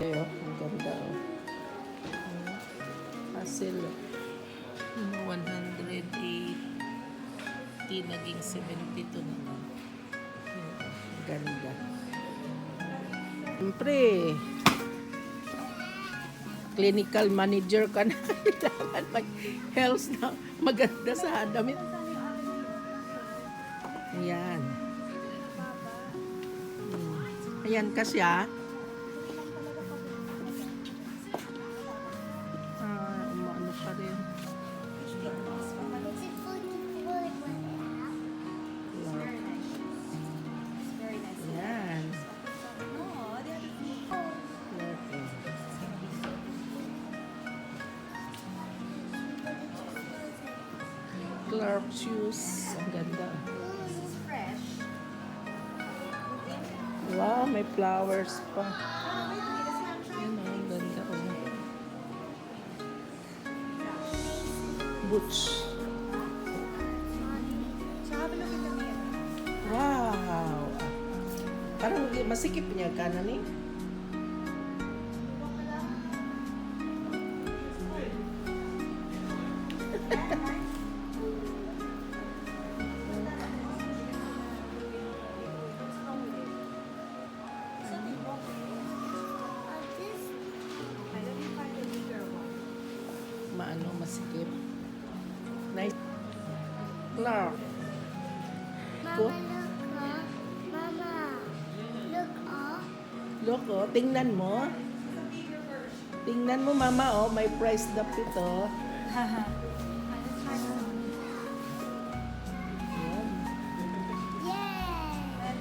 Kayo, ang ganda oh. Hassle. 180 naging 72 naman. Ganda. Siyempre, clinical manager ka na. Kailangan mag-health na maganda sa damit. Ayan. Ayan kasi umaano pa rin. Ayan. Clark shoes. Ang ganda. Wow, may flowers pa. Ayan o, ang ganda o. Boots. Wow. Parang masikip niya kanan eh. Maano, masikip. Nice. Clark. Mama, look, oh. Look, oh. Tingnan mo. Tingnan mo, mama, oh. May price na ito.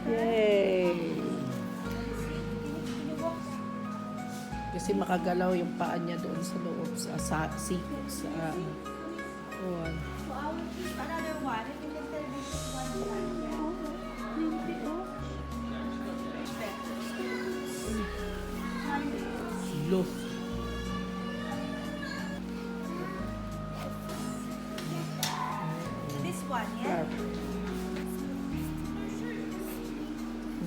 Yay! Kasi makagalaw yung paa niya doon sa loob, sa So I will keep another one. And you can tell me which one you like. loaf. This one, yeah?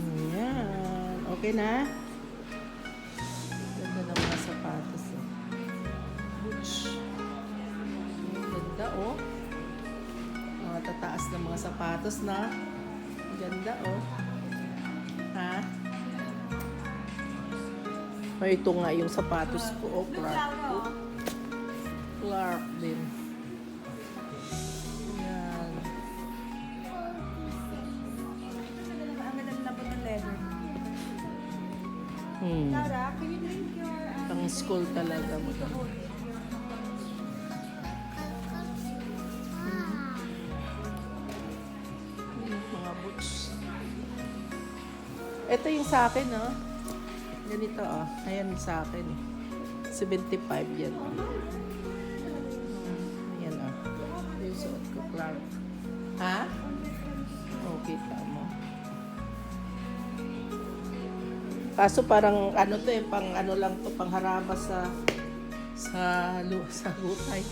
Ayan. Okay na? Ganda ng mga sapatos. Eh. Boots. Ganda, oh. Mga tataas na mga sapatos na. Ganda, oh. Ha? Ay, ito nga yung sapatos ko. Oh, Clark. Clark din. Ayan. Ang ganda na po ng leather. Hmm. Laura, can you drink your... Pang school talaga mo. Mga boots. Ito yung sa akin, oh. Ganito, oh. Ayan sa akin, eh. 75 yan. Ayan, oh. Yung suot ko, Clark. Ha? Oh, kita mo. Kaso parang, ano to eh, pang ano lang to, pang haraba sa hutay.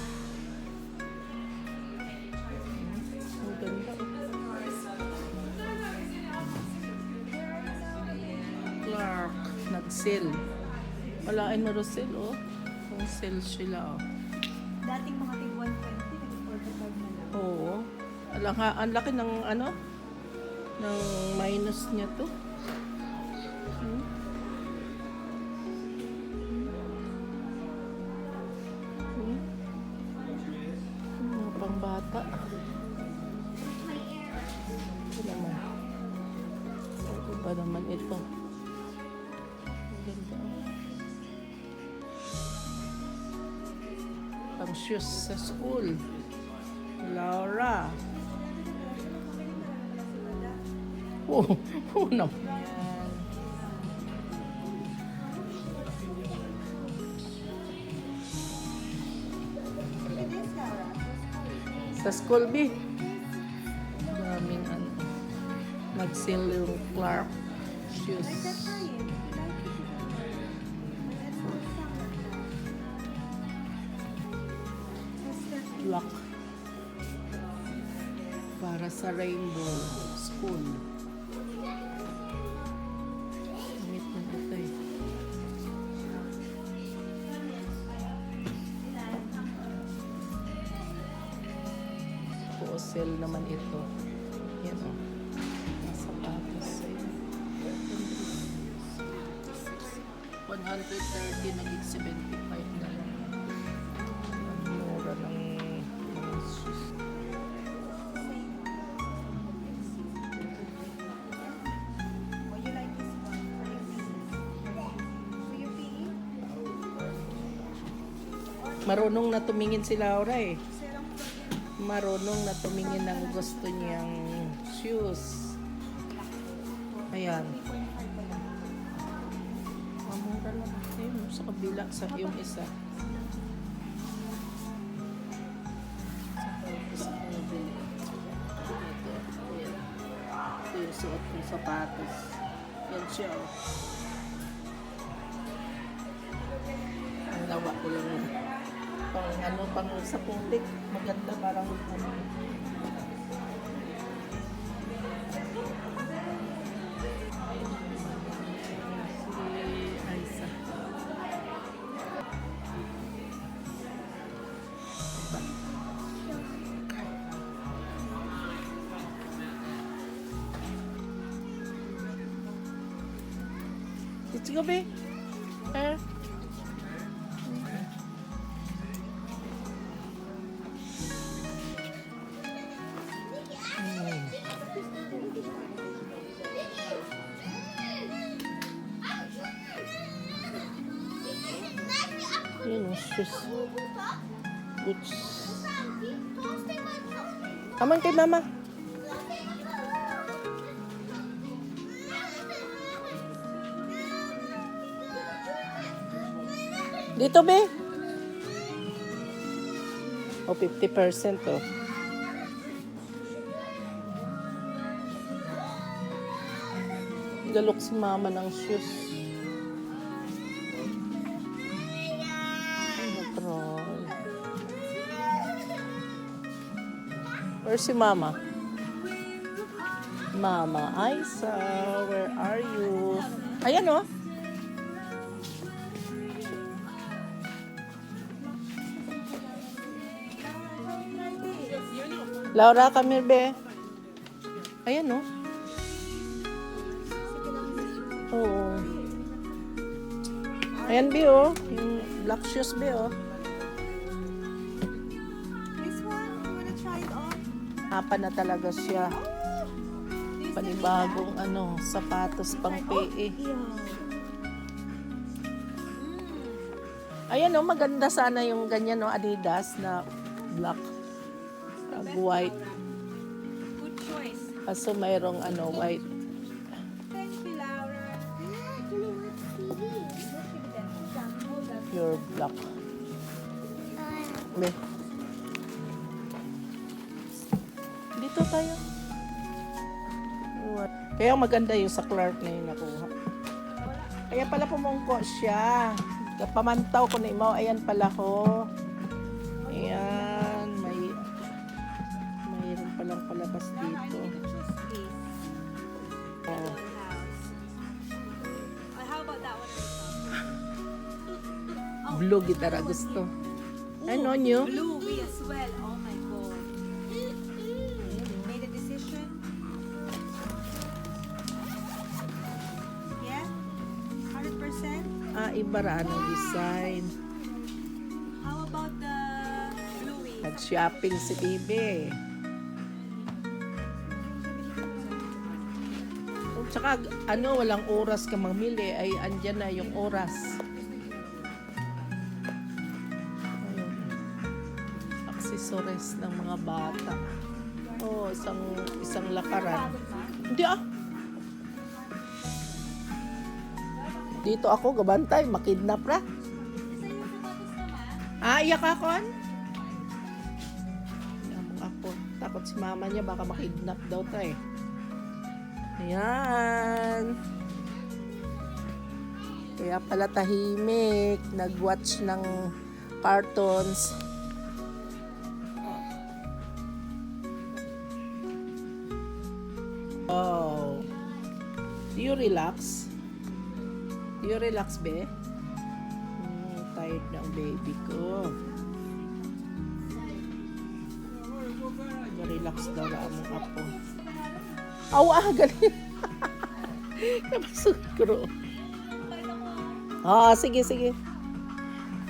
Ang ganda, oh. Clark, nag-sale. Walain mo sale, oh. Kung sale sila, oh. Dating mga tig 120, nag-45 na lang. Oo. Ang laki ng ano? Ng minus niya to. Hmm? Hmm? Mga pangbata. Ito naman. Ito ba naman ito? Ang ganda. Pang shoes sa school. Laura. Oh, no. Sa school, B. Daming ano. Mag-sale yung Clark shoes. Black. Para sa Rainbow School. Gamit na ito eh. model naman ito. Yan o. Mga sapatos. Ayan. 130 naging 75 na lang. Ang mura ng mga shoes. Or you like this one? For your PE? Marunong na tumingin si Laura eh. Serang Marunong na tumingin ng gusto niyang shoes. Ayan. 3.5 pa lang. Mamura lang. Ayun, sa kabila, sa yung isa. Sa kabila. Ito. Ayan. Ito yung suot ng sapatos. Yan siya. Oh. Ang lawa ko lang. Pang sa putik. Maganda parang ano. Si Aiza. Let's go, babe. Yun ang shoes. Boots. Aman kay mama. Dito, be. O, 50% oh. Galok si mama ng shoes. Troll. Where si mama? Mama Aiza, where are you? Ayan oh. Laura, come here, be. Ayan oh. Oo. Ayan, be oh. Yung black shoes, be oh. This one, you wanna try it on? Hapa na talaga siya. Panibagong ano, sapatos pang PE. Ayan oh, maganda sana yung ganyan oh, Adidas na black. White. Good choice. Kaso mayroong ano, white. Thank you, Laura. Pure black. Be. Dito tayo. Kaya maganda yung sa Clark na yung nakuha. Kaya pala pumungko siya. Pamantaw ko na imaw. Ayan pala ko. Ayan. Mayroon palang palabas Laura, I dito. need to choose this. Oh. House. How about that one? Blue gitara gusto. Ano nyo? Blue as well. Oh my god. Made a decision? Yeah? 100%? Ah, ibara ng design. How about the bluey? Nag-shopping si Bibi. Tsaka ano, walang oras ka mamili, ay andyan na yung oras. Ayun. Accessories ng mga bata. Oh, isang lakaran. Hindi ah. Dito ako gabantay, makidnap ra. Ah, iyak ako. Iyak ako. Takot si mama niya baka makidnap daw tayo. Ayan. Kaya pala tahimik. Nag-watch ng cartoons. Oh. Do you relax? Do you relax, be? Tired ng baby ko. Relax daw na among apo. Awa, galing. Napasugod ko. Sige, sige.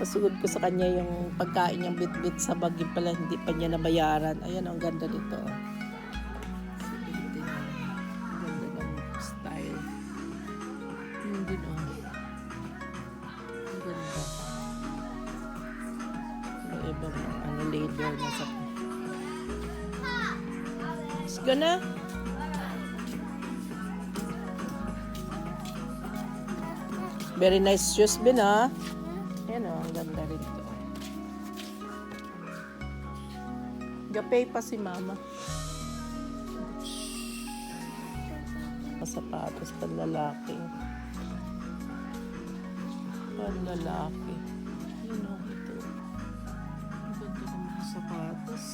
Pasugod ko sa kanya yung pagkain niyang bit-bit sa bag. Yung pala, hindi pa niya nabayaran. Ayan, ang ganda nito. Sige, din. Ang ganda ng style. Yun din, oh. Ang ganda. May ibang leather na sa... Let's go na. Very nice shoes, Bin, ha? Ayan, oh, ang ganda rin to. Gapay pa si mama. Sapatos, panlalaki. Panlalaki. Yun, oh, ito. Ang ganda ng mga sapatos.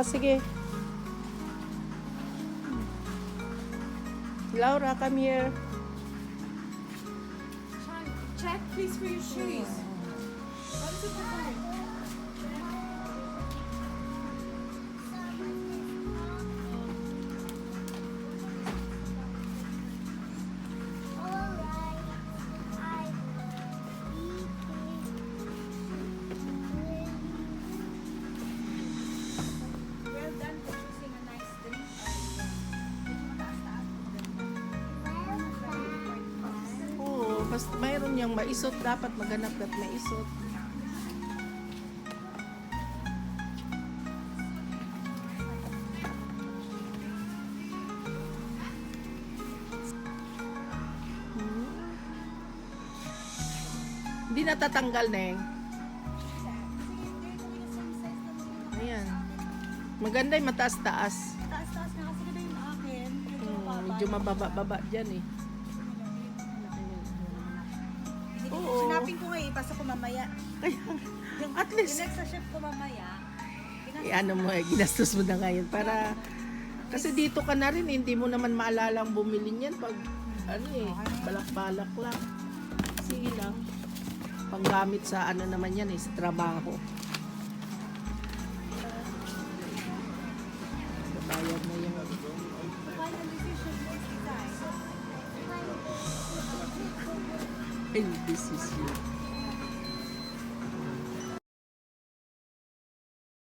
Sige. Laura, come here. Check please for your shoes. What is it for? Well done for choosing a nice drink. Oo, basta mayroon niyang maisot. Dapat maghanap at maisot. Hindi natatanggal, Neng. Ayan. Maganda yung mataas-taas. Taas-taas na kasi yung akin. Medyo mababa-baba dyan eh. Oo. Sinapin ko nga ipasa ko mamaya. Yung, At least- yung next shift ko mamaya. Ano mo ginastos mo na ngayon para kasi dito ka na rin, hindi mo naman maalala ang bumili niyan pag balak-balak lang. Sige lang. Panggamit sa ano naman yan sa trabaho. Bayad mo yung Final decision is design. decision.